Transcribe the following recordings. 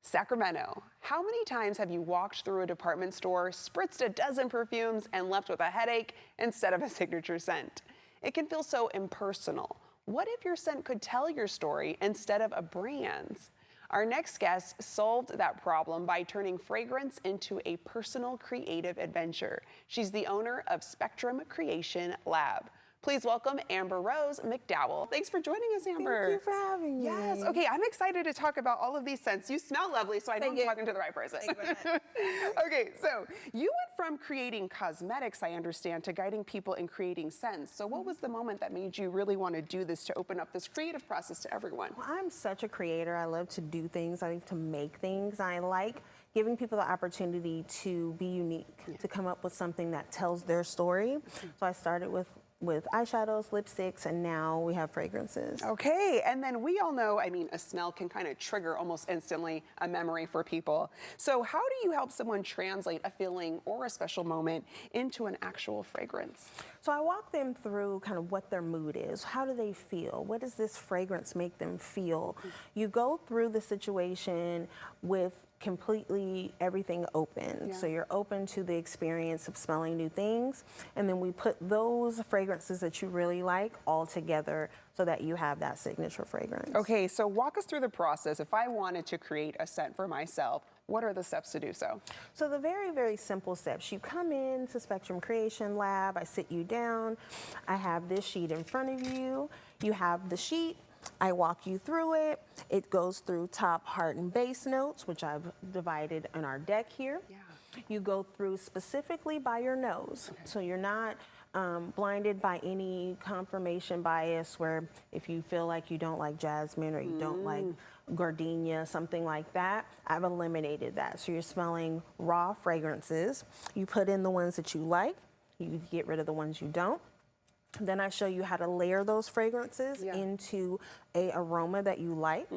Sacramento, how many times have you walked through a department store, spritzed a dozen perfumes, and left with a headache instead of a signature scent? It can feel so impersonal. What if your scent could tell your story instead of a brand's? Our next guest solved that problem by turning fragrance into a personal creative adventure. She's the owner of Spectrum Creation Lab. Please welcome Amber Rose McDowell. Thanks for joining us, Amber. Thank you for having me. Yes. Okay, I'm excited to talk about all of these scents. You smell lovely, so I know I'm talking to the right person. Okay, so you went from creating cosmetics, I understand, to guiding people in creating scents. So what was the moment that made you really want to do this, to open up this creative process to everyone? Well, I'm such a creator. I love to do things. I like to make things. I like giving people the opportunity to be unique, to come up with something that tells their story. So I started with eyeshadows, lipsticks, and now we have fragrances. Okay, and then we all know, I mean, a smell can kind of trigger almost instantly a memory for people. So how do you help someone translate a feeling or a special moment into an actual fragrance? So I walk them through kind of what their mood is. How do they feel? What does this fragrance make them feel? You go through the situation with completely everything open. So you're open to the experience of smelling new things, and then we put those fragrances that you really like all together so that you have that signature fragrance. Okay, so walk us through the process. If I wanted to create a scent for myself, what are the steps to do so? So the very, very simple steps. You come in to Spectrum Creation Lab, I sit you down, I have this sheet in front of you, you have the sheet, I walk you through it. It goes through top, heart, and base notes, which I've divided in our deck here. You go through specifically by your nose. So you're not blinded by any confirmation bias where if you feel like you don't like jasmine or you don't like gardenia, something like that, I've eliminated that. So you're smelling raw fragrances. You put in the ones that you like. You get rid of the ones you don't. Then I show you how to layer those fragrances into a aroma that you like.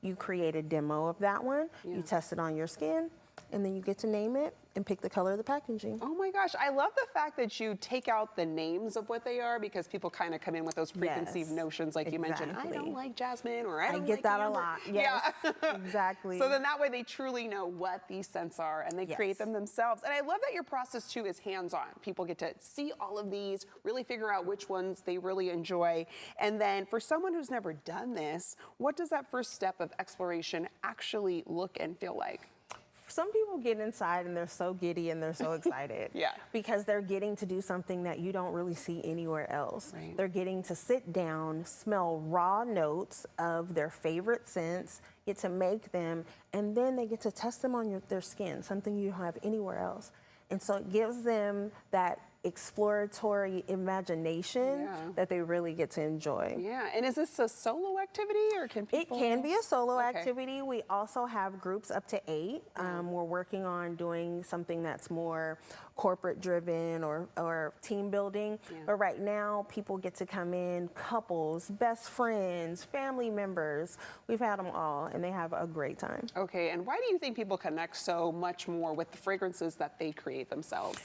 You create a demo of that one. You test it on your skin, and then you get to name it and pick the color of the packaging. Oh my gosh, I love the fact that you take out the names of what they are, because people kind of come in with those preconceived notions, like you mentioned, I don't like jasmine, or I don't get like that amber. a lot. Yes, exactly. So then that way they truly know what these scents are and they create them themselves. And I love that your process too is hands-on. People get to see all of these, really figure out which ones they really enjoy. And then for someone who's never done this, what does that first step of exploration actually look and feel like? Some people get inside and they're so giddy and they're so excited because they're getting to do something that you don't really see anywhere else. They're getting to sit down, smell raw notes of their favorite scents, get to make them, and then they get to test them on their skin, something you don't have anywhere else. And so it gives them that exploratory imagination that they really get to enjoy. And is this a solo activity, or can people? It can be a solo activity. We also have groups up to 8. We're working on doing something that's more corporate driven or team building. But right now, people get to come in, couples, best friends, family members. We've had them all, and they have a great time. Okay, and why do you think people connect so much more with the fragrances that they create themselves?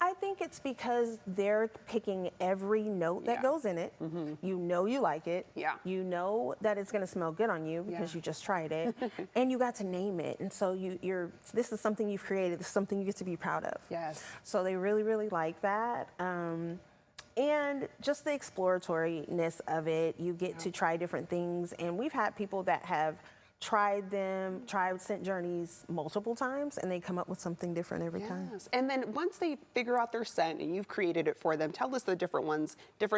I think it's because they're picking every note that goes in it. You know you like it. You know that it's going to smell good on you because you just tried it, and you got to name it. And so this is something you've created. This is something you get to be proud of. So they really, really like that. And just the exploratoriness of it. You get to try different things, and we've had people that have tried scent journeys multiple times, and they come up with something different every time. And then once they figure out their scent and you've created it for them, tell us the different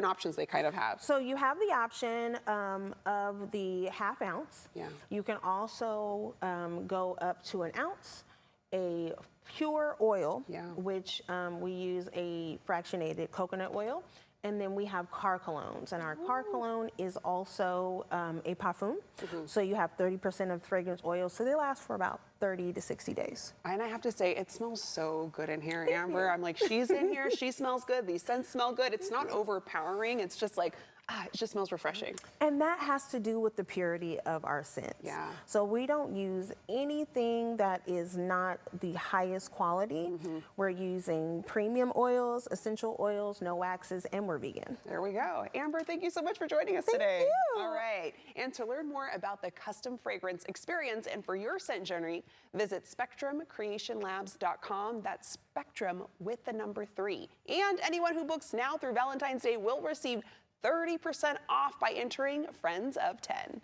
options they kind of have. So you have the option of the ½ ounce. You can also go up to an ounce. A pure oil, which we use a fractionated coconut oil. And then we have car colognes, and our car cologne is also a parfum. So you have 30% of fragrance oil, so they last for about 30 to 60 days. And I have to say, it smells so good in here, Amber. I'm like, she's in here, she smells good, these scents smell good. It's not overpowering, it's just like, It just smells refreshing. And that has to do with the purity of our scents. Yeah. So we don't use anything that is not the highest quality. We're using premium oils, essential oils, no waxes, and we're vegan. There we go. Amber, thank you so much for joining us Thank today. you. All right. And to learn more about the custom fragrance experience and for your scent journey, visit SpectrumCreationLabs.com. That's Spectrum with the number 3. And anyone who books now through Valentine's Day will receive 30% off by entering Friends of 10.